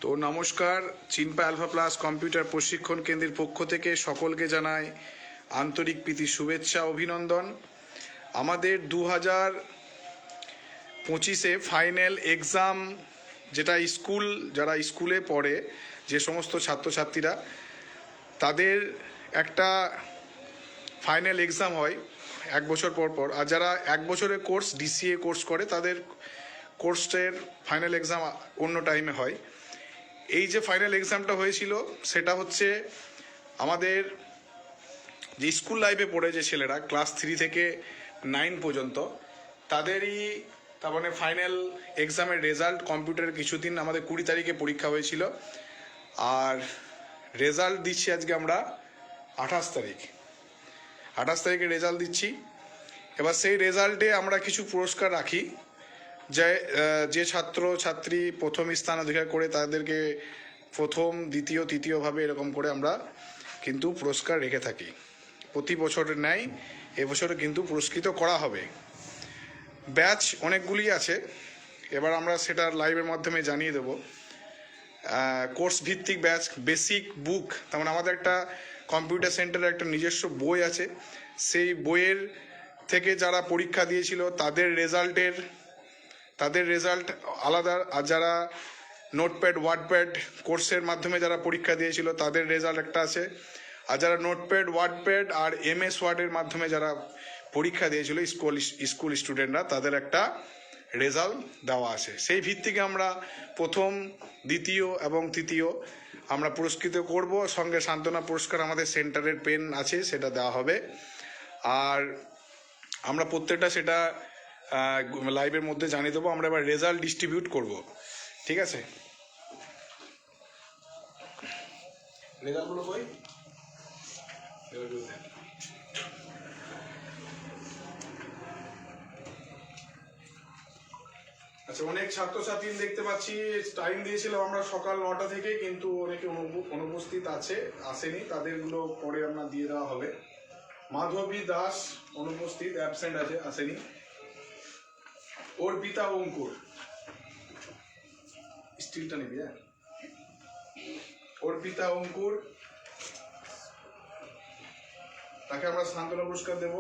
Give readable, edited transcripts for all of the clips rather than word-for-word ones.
তো নমস্কার, চিনপা alpha plus computer প্রশিক্ষণ কেন্দ্রের পক্ষ থেকে সকলকে জানাই আন্তরিক প্রীতি শুভেচ্ছা অভিনন্দন। আমাদের 2025-এ ফাইনাল এক্সাম, যেটা যারা স্কুলে পড়ে যে সমস্ত ছাত্রছাত্রীরা, তাদের একটা ফাইনাল এক্সাম হয় 1 বছর পর পর। আর যারা 1 বছরের কোর্স ডিসিএ কোর্স করে, তাদের কোর্সের ফাইনাল এক্সাম অন্য টাইমে হয়। এই যে ফাইনাল এক্সামটা হয়েছিল, সেটা হচ্ছে আমাদের যে স্কুল লাইফে পড়ে যে ছেলেরা ক্লাস 3 থেকে 9 পর্যন্ত, তাদেরই তার মানে ফাইনাল এক্সামের রেজাল্ট কম্পিউটারের কিছুদিন আমাদের 20 তারিখে পরীক্ষা হয়েছিল, আর রেজাল্ট দিচ্ছি আজকে আমরা 28 তারিখে রেজাল্ট দিচ্ছি। এবার সেই রেজাল্টে আমরা কিছু পুরস্কার রাখি। যে ছাত্র ছাত্রী প্রথম স্থান অধিকার করে তাদেরকে প্রথম, দ্বিতীয়, তৃতীয়ভাবে এরকম করে আমরা কিন্তু পুরস্কার রেখে থাকি। প্রতি বছরের ন্যায় এবছরে কিন্তু পুরস্কৃত করা হবে। ব্যাচ অনেকগুলি আছে, এবার আমরা সেটা লাইভের মাধ্যমে জানিয়ে দেব। কোর্স ভিত্তিক ব্যাচ, বেসিক বুক, তার মানে আমাদের একটা কম্পিউটার সেন্টারের একটা নিজস্ব বই আছে। সেই বইয়ের থেকে যারা পরীক্ষা দিয়েছিল তাদের রেজাল্ট আলাদা, আর যারা নোটপ্যাড ওয়ার্ডপ্যাড কোর্সের মাধ্যমে যারা পরীক্ষা দিয়েছিল তাদের রেজাল্ট একটা আছে, আর যারা নোটপ্যাড ওয়ার্ডপ্যাড আর MS ওয়ার্ডের মাধ্যমে যারা পরীক্ষা দিয়েছিল স্কুল স্টুডেন্টরা, তাদের একটা রেজাল্ট দেওয়া আছে। সেই ভিত্তিকে আমরা প্রথম, দ্বিতীয় এবং তৃতীয় আমরা পুরস্কৃত করব। সঙ্গে সান্ত্বনা পুরস্কার আমাদের সেন্টারের পেন আছে, সেটা দেওয়া হবে। আর আমরা প্রত্যেকটা সেটা লাইভের মধ্যে জানিয়ে দেবো। আমরা এবার রেজাল্ট ডিস্ট্রিবিউট করব, ঠিক আছে? রেজাল্টগুলো কই? আচ্ছা, অনেক ছাত্রছাত্রী দেখতে পাচ্ছি। টাইম দিয়েছিলাম আমরা সকাল 9টা থেকে, কিন্তু অনেকে অনুপস্থিত আসেনি, তাদেরগুলো পরে আমরা দিয়ে দেওয়া হবে। মাধবী দাস অনুপস্থিত, অ্যাবসেন্ট আছে, আসেনি। অর্পিতা অঙ্কুর, স্টিলটা নিবি? হ্যাঁ, অর্পিতা অঙ্কুর, তাকে আমরা সান্ত্বনা পুরস্কার দেব।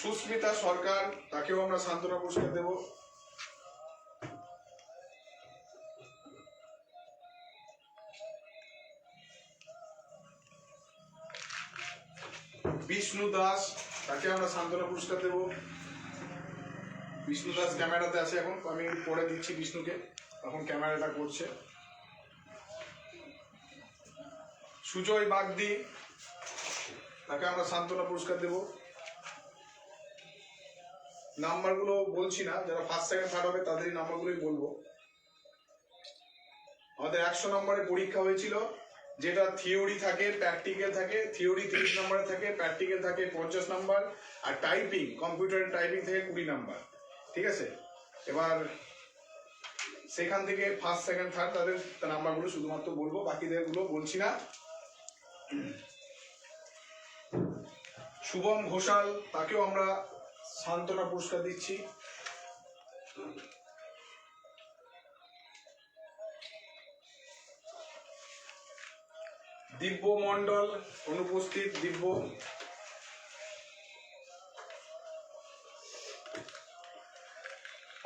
সুস্মিতা সরকার, তাকেও আমরা সান্ত্বনা পুরস্কার দেব। বিষ্ণু দাস, তাকে আমরা সান্ত্বনা পুরস্কার দেব। বিষ্ণু দাস ক্যামেরাতে আছে এখন, আমি পরে দিচ্ছি বিষ্ণুকে, এখন ক্যামেরাটা করছে। সুজয় বাগদি, তাকে আমরা সান্ত্বনা পুরস্কার দেব। নাম্বারগুলো বলছি না, যারা ফার্স্ট সেকেন্ড থার্ড হবে তাদেরই নাম্বারগুলোই বলবো। আমাদের 100 নম্বরের পরীক্ষা হয়েছিল, যেটা থিওরি থাকে, প্র্যাকটিক্যাল থাকে। থিওরি 30 নম্বরে থাকে, প্র্যাকটিক্যাল থাকে 50 নম্বর, আর টাইপিং, কম্পিউটারের টাইপিং থেকে 20 নম্বর, ঠিক আছে? এবার সেখান থেকে ফার্স্ট সেকেন্ড থার্ড তাদের নাম্বারগুলো শুধুমাত্র বলবো, বাকিদেরগুলো বলছি না। শুভম ঘোষাল, তাকেও আমরা সান্ত্বনা পুরস্কার দিচ্ছি। দিব্য মন্ডল অনুপস্থিত, দিব্য।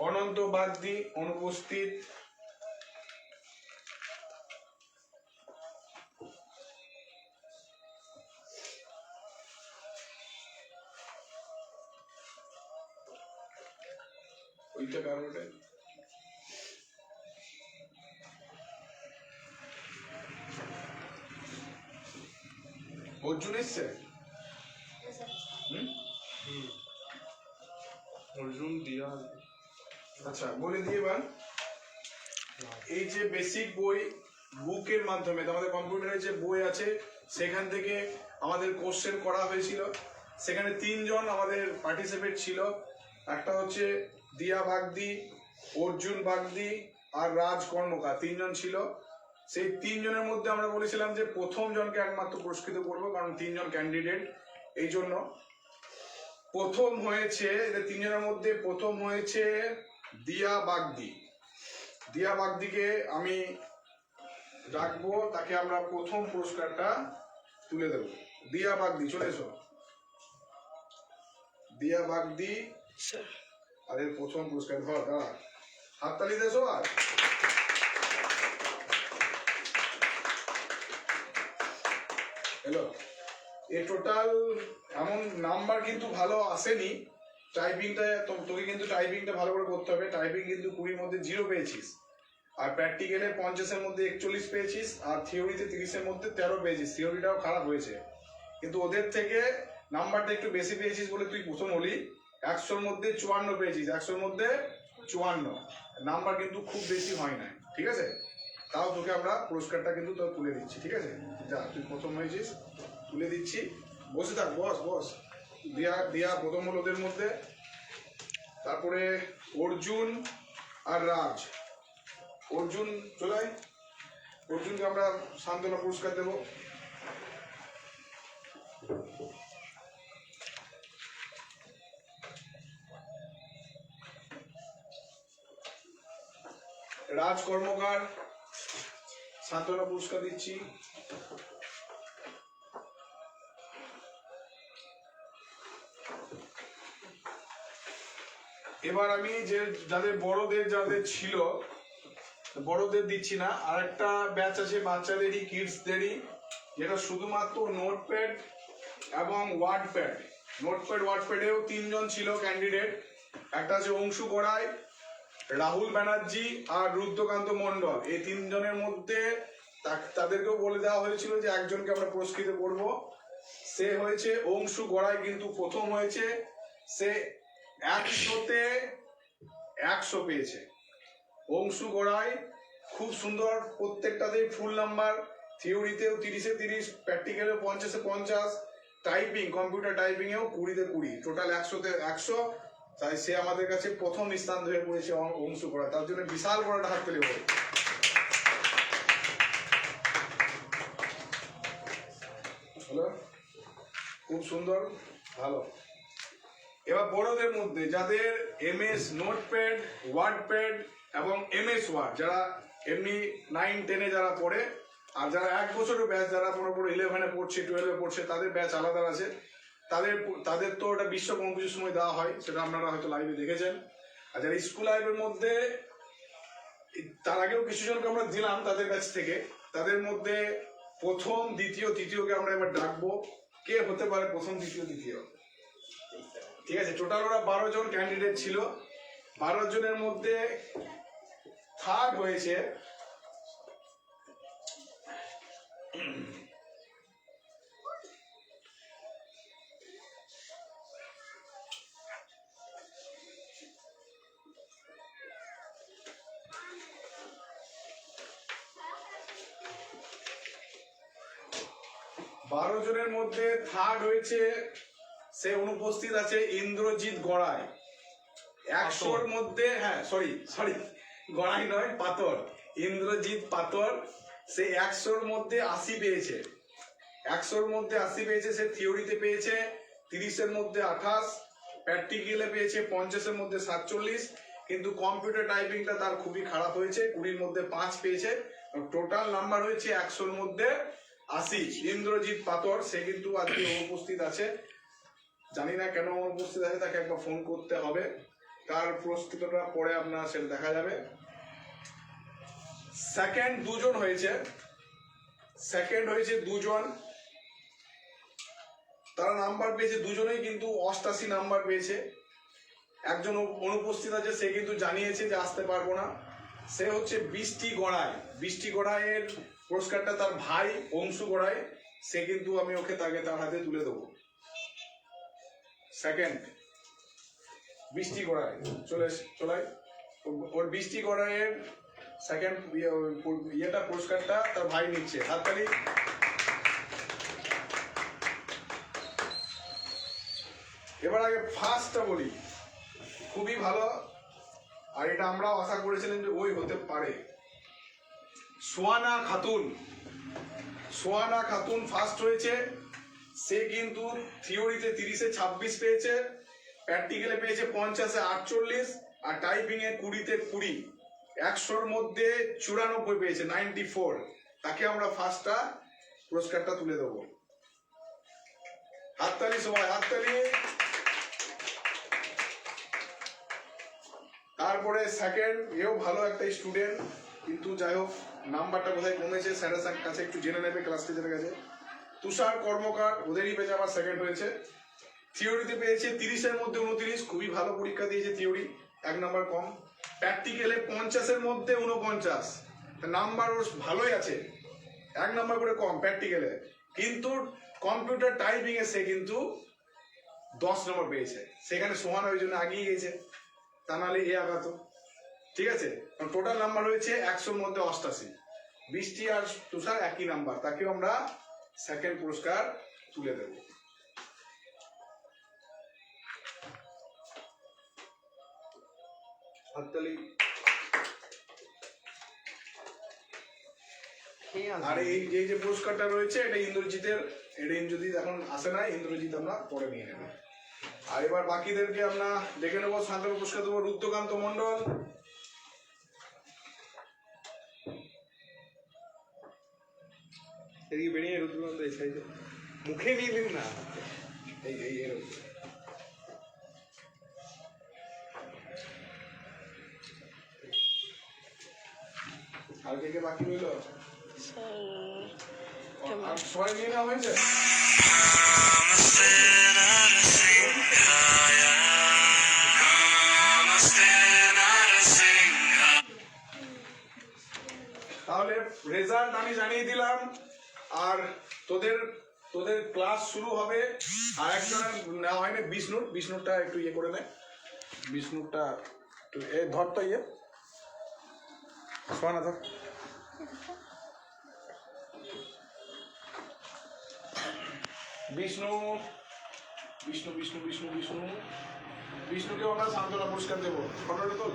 অনন্ত বাগদি অনুপস্থিত। ওইটা কারণে অর্জুন এসছে। অর্জুন দিয়া, আচ্ছা, বলে দিয়ে এবার এই যে বেসিক বই, বুকের মাধ্যমে আমাদের কম্পিউটারের যে বই আছে সেখান থেকে আমাদের কোশ্চেন করা হয়েছিল। সেখানে 3 জন আমাদের পার্টিসিপেট ছিল। একটা হচ্ছে দিয়া বাগদি, অর্জুন বাগদি আর রাজ কর্মকার, 3 জন ছিল। সেই 3 জনের মধ্যে আমরা বলেছিলাম যে প্রথম জনকে একমাত্র পুরস্কৃত করবো, কারণ 3 জন ক্যান্ডিডেট। এই জন্য প্রথম হয়েছে, 3 জনের মধ্যে প্রথম হয়েছে দিয়া বাগদি। দিয়া বাগদিকে আমি ডাকবো, তাকে আমরা প্রথম পুরস্কারটা তুলে দেবো। দিয়া বাগদি, চলে এসো। দিয়া বাগদি আর এর প্রথম পুরস্কার ধর, দাঁড়া, হাততালি দেছো। আর হ্যালো, এ টোটাল এমন নাম্বার কিন্তু ভালো আসেনি। টাইপিংটা তোকে কিন্তু টাইপিংটা ভালো করে করতে হবে। টাইপিং কিন্তু 20-র মধ্যে 0 পেয়েছিস, আর প্র্যাকটিক্যালে 50-এর মধ্যে 41 পেয়েছিস, আর থিওরিতে 30-এর মধ্যে 13 পেয়েছিস। থিওরিটাও খারাপ হয়েছে, কিন্তু ওদের থেকে নাম্বারটা একটু বেশি পেয়েছিস বলে তুই প্রথম হলি। 100-র মধ্যে 54 পেয়েছিস, 100-র মধ্যে 54 নাম্বার কিন্তু খুব বেশি হয় না, ঠিক আছে? তাও তোকে আমরা পুরস্কারটা কিন্তু তোর তুলে দিচ্ছি, ঠিক আছে? যা, তুই প্রথম হয়েছিস, তুলে দিচ্ছি। বসে থাক, বস বস। দিয়া দিয়া প্রথম হল ওদের মধ্যে। তারপরে অর্জুন আর রাজ। অর্জুন চলে, অর্জুনকে আমরা সান্ত্বনা পুরস্কার দেব। রাজ কর্মকার, সান্ত্বনা পুরস্কার দিচ্ছি। এবার আমি যে যাদের যাদের ছিল, বড়দের দিচ্ছি না, আর একটা ব্যাচ আছে বাচ্চাদেরই, কিডসদেরই, যেটা শুধুমাত্র নোটপ্যাড এবং ওয়ার্ডপ্যাড। নোটপ্যাড ওয়ার্ডপ্যাডেও 3 জন ছিল ক্যান্ডিডেট। একটা আছে অংশু গড়াই, রাহুল ব্যানার্জি আর রুদ্রকান্ত মণ্ডল। এই 3 জনের মধ্যে তাদেরকেও বলে দেওয়া হয়েছিল যে একজনকে আমরা পুরস্কৃত করব। সে হয়েছে অংশু গড়াই, কিন্তু প্রথম হয়েছে। সে 100-তে 100 পেয়েছে। অংশু গড়াই খুব সুন্দর, প্রত্যেকটাতেই ফুল নাম্বার। থিওরিতেও 30-এ 30, প্র্যাকটিক্যালেও 50-এ 50, টাইপিং, কম্পিউটার টাইপিংয়েও 20-তে 20, টোটাল 100-তে 100। তাই সে আমাদের কাছে প্রথম স্থান ধরে পড়েছে অংশু গড়াই। তার জন্য বিশাল বড় একটা হাততালি হবে। হলো, খুব সুন্দর, ভালো। এবার বড়দের মধ্যে যাদের MS নোটপ্যাড, ওয়ার্ডপ্যাড এবং MS ওয়ার্ড, যারা এমনি 9-10-এ যারা পড়ে, আর যারা 1 বছরের ব্যাচ, যারা মনে করো 11-এ পড়ছে, 12-এ পড়ছে, তাদের ব্যাচ আলাদা আছে। তাদের তো ওটা বিশ্ব কম্পিটিশন সময় দেওয়া হয়, সেটা আপনারা হয়তো লাইভে দেখেছেন। আর যারা স্কুল লাইভের মধ্যে, তার আগেও কিছু জনকে আমরা দিলাম তাদের কাছ থেকে। তাদের মধ্যে প্রথম, দ্বিতীয়, তৃতীয়কে আমরা এবার ডাকবো। কে হতে পারে প্রথম, দ্বিতীয়, তৃতীয়? ঠিক আছে, টোটাল ওরা 12 জন ক্যান্ডিডেট ছিল। 12 জনের মধ্যে থার্ড হয়েছে সে অনুপস্থিত আছে ইন্দ্রজিৎ গড়াই। 100-র মধ্যে, হ্যাঁ সরি গড়াই নয়, পাতর, ইন্দ্রজিৎ পাতর। সে 100-র মধ্যে 80 পেয়েছে। 100-র মধ্যে 80 পেয়েছে। সে থিওরিতে পেয়েছে 30-এর মধ্যে 28, প্র্যাকটিক্যালে পেয়েছে 50-এর মধ্যে 47, কিন্তু কম্পিউটার টাইপিংটা তার খুবই খারাপ হয়েছে, 20-র মধ্যে 5 পেয়েছে। টোটাল নাম্বার হয়েছে 100-র মধ্যে 80। ইন্দ্রজিৎ পাতর, সে কিন্তু আজকে অনুপস্থিত আছে। জানি না কেন অনুপস্থিত আছে, তাকে একবার ফোন করতে হবে। তার পুরস্কৃতটা পরে আপনার সেটা দেখা যাবে। সেকেন্ড 2 জন হয়েছে। সেকেন্ড হয়েছে 2 জন, তারা নাম্বার পেয়েছে 2 জনেই কিন্তু 88 নাম্বার পেয়েছে। একজন অনুপস্থিত আছে, সে কিন্তু জানিয়েছে যে আসতে পারবো না। সে হচ্ছে বৃষ্টি গড়াই। বৃষ্টি গড়াইয়ের পুরস্কারটা তার ভাই অংশু গড়াই। সে কিন্তু আমি ওকে তার হাতে তুলে দেবো। সেকেন্ড বৃষ্টি গড়াই, চলে ওর বৃষ্টি গড়াইয়ের সেকেন্ড পুরস্কারটা তার ভাই নিচ্ছে। হাততালি। এবার আগে ফার্স্টটা বলি, খুবই ভালো, আর এটা আমরাও আশা করেছিলাম যে ওই হতে পারে। সোয়ানা খাতুন। সোয়ানা খাতুন ফার্স্ট হয়েছে। সে কিন্তু থিওরিতে 30-এ 26 পেয়েছে, প্র্যাকটিক্যালে পেয়েছে 50-এ 48, আর টাইপিংয়ে 20-তে 20, 100-র মধ্যে 94 পেয়েছে, 94। তাকে আমরা ফার্স্টটা পুরস্কারটা তুলে দেবো। হাততালি সবাই, হাততালি। তারপরে সেকেন্ড, এও ভালো একটা স্টুডেন্ট, কিন্তু যাই হোক নাম্বারটা কোথায় কমেছে স্যারের কাছে একটু জেনে নেবে ক্লাস টিচারের কাছে। তুষার কর্মকার, ওদেরই পেয়েছে, আবার সেকেন্ড হয়েছে। থিওরিতে পেয়েছে 30-এর মধ্যে 29, খুবই ভালো পরীক্ষা দিয়েছে থিওরি, 1 নাম্বার কম। প্র্যাকটিক্যালে 50-এর মধ্যে 49, নাম্বার ওর ভালোই আছে, 1 নাম্বার করে কম প্র্যাকটিক্যালে। কিন্তু কম্পিউটার টাইপিংয়ে সে কিন্তু 10 নম্বর পেয়েছে, সেখানে সমান ওই জন্য আগিয়ে গেছে, তা নাহলে এ আগাতো। ঠিক আছে, টোটাল নাম্বার হয়েছে 100-র মধ্যে 88। বৃষ্টি আর তুষার একই নাম্বার, তাকেও আমরা সেকেন্ড পুরস্কার তুলে দেব। হাততালি। আর এই যে পুরস্কারটা রয়েছে এটা ইন্দ্রজিতের, এটা ইন্দ্রজিৎ এখন আসে না, ইন্দ্রজিৎ আমরা পরে নিয়ে নেব। আর এবার বাকিদেরকে আমরা দেখে নেবো। শান্তনু পুরস্কার দেবো রুদ্রকান্ত মন্ডল। এদিকে বেরিয়ে রুদ্রকান্ত এই সাইডে মুখে নিয়ে দিন না, এই এরকম। আর কে বাকি রইল? আর সবাই নিয়ে নেওয়া হয়েছে। তাহলে রেজাল্ট আমি জানিয়ে দিলাম, আর তোদের ক্লাস শুরু হবে। আর একজনের নেওয়া হয়নি, বিষ্ণুরটা একটু ইয়ে করে নেয়, বিষ্ণুরটা একটু ধর তো, ইয়ে শোনা ধর। বিষ্ণু বিষ্ণু বিষ্ণু বিষ্ণু বিষ্ণু বিষ্ণুকে আমরা সান্ত্বনা পুরস্কার দেবো। ফটোটা তোল।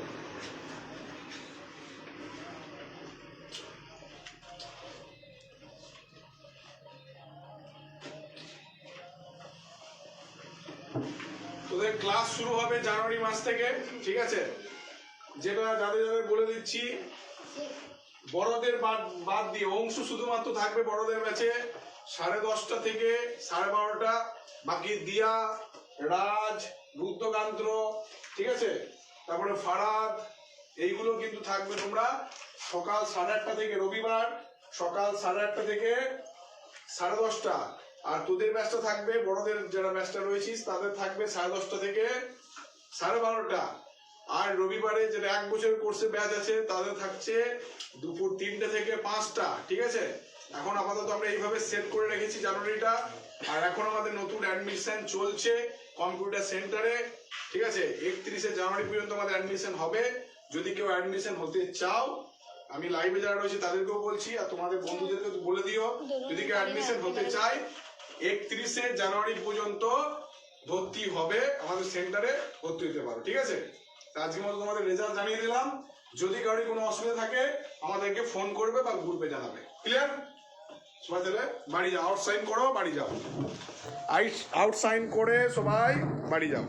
তোদের ক্লাস শুরু হবে জানুয়ারি মাস থেকে, ঠিক আছে? যেটা যাদের বলে দিচ্ছি, বড়দের বাদ দিয়ে অংশ শুধুমাত্র থাকবে বড়দের ব্যাচে 10:30 থেকে 12:30। বাকি দিয়া, রাজ, রুদ্রকান্ত, ঠিক আছে, তারপরে ফারাদ, এইগুলো কিন্তু থাকবে তোমরা সকাল 8:30 থেকে, রবিবার সকাল 8:30 থেকে 10:30। আর তোদের ব্যাচটা থাকবে, বড়দের যারা ব্যাচটা রয়েছিস তাদের থাকবে 10:30 থেকে 12:30। আর রবিবারে যেটা 1 বছরের কোর্সে ব্যাচ আছে তাদের থাকছে দুপুর 3টে থেকে 5টা, ঠিক আছে? এখন আপাতত আমরা এইভাবে সেট করে রেখেছি জানুয়ারিটা। আর এখন আমাদের নতুন অ্যাডমিশন চলছে কম্পিউটার সেন্টারে, ঠিক আছে? 31শে জানুয়ারি পর্যন্ত আমাদের অ্যাডমিশন হবে। যদি কেউ অ্যাডমিশন হতে চাও, আমি লাইভে যারা রয়েছে তাদেরকেও বলছি, আর তোমাদের বন্ধুদেরকে বলে দিও, যদি কেউ অ্যাডমিশন হতে চায় 31শে জানুয়ারি পর্যন্ত ভর্তি হবে আমাদের সেন্টারে, ভর্তি হতে পারো, ঠিক আছে? আজকের মতো তোমাদের রেজাল্ট জানিয়ে দিলাম। যদি কারোর কোনো অসুবিধা থাকে আমাদেরকে ফোন করবে বা গ্রুপে জানাবে। ক্লিয়ার? সবাই তাহলে বাড়ি যাও, আউট সাইন করো, বাড়ি যাও, আউট সাইন করে সবাই বাড়ি যাও।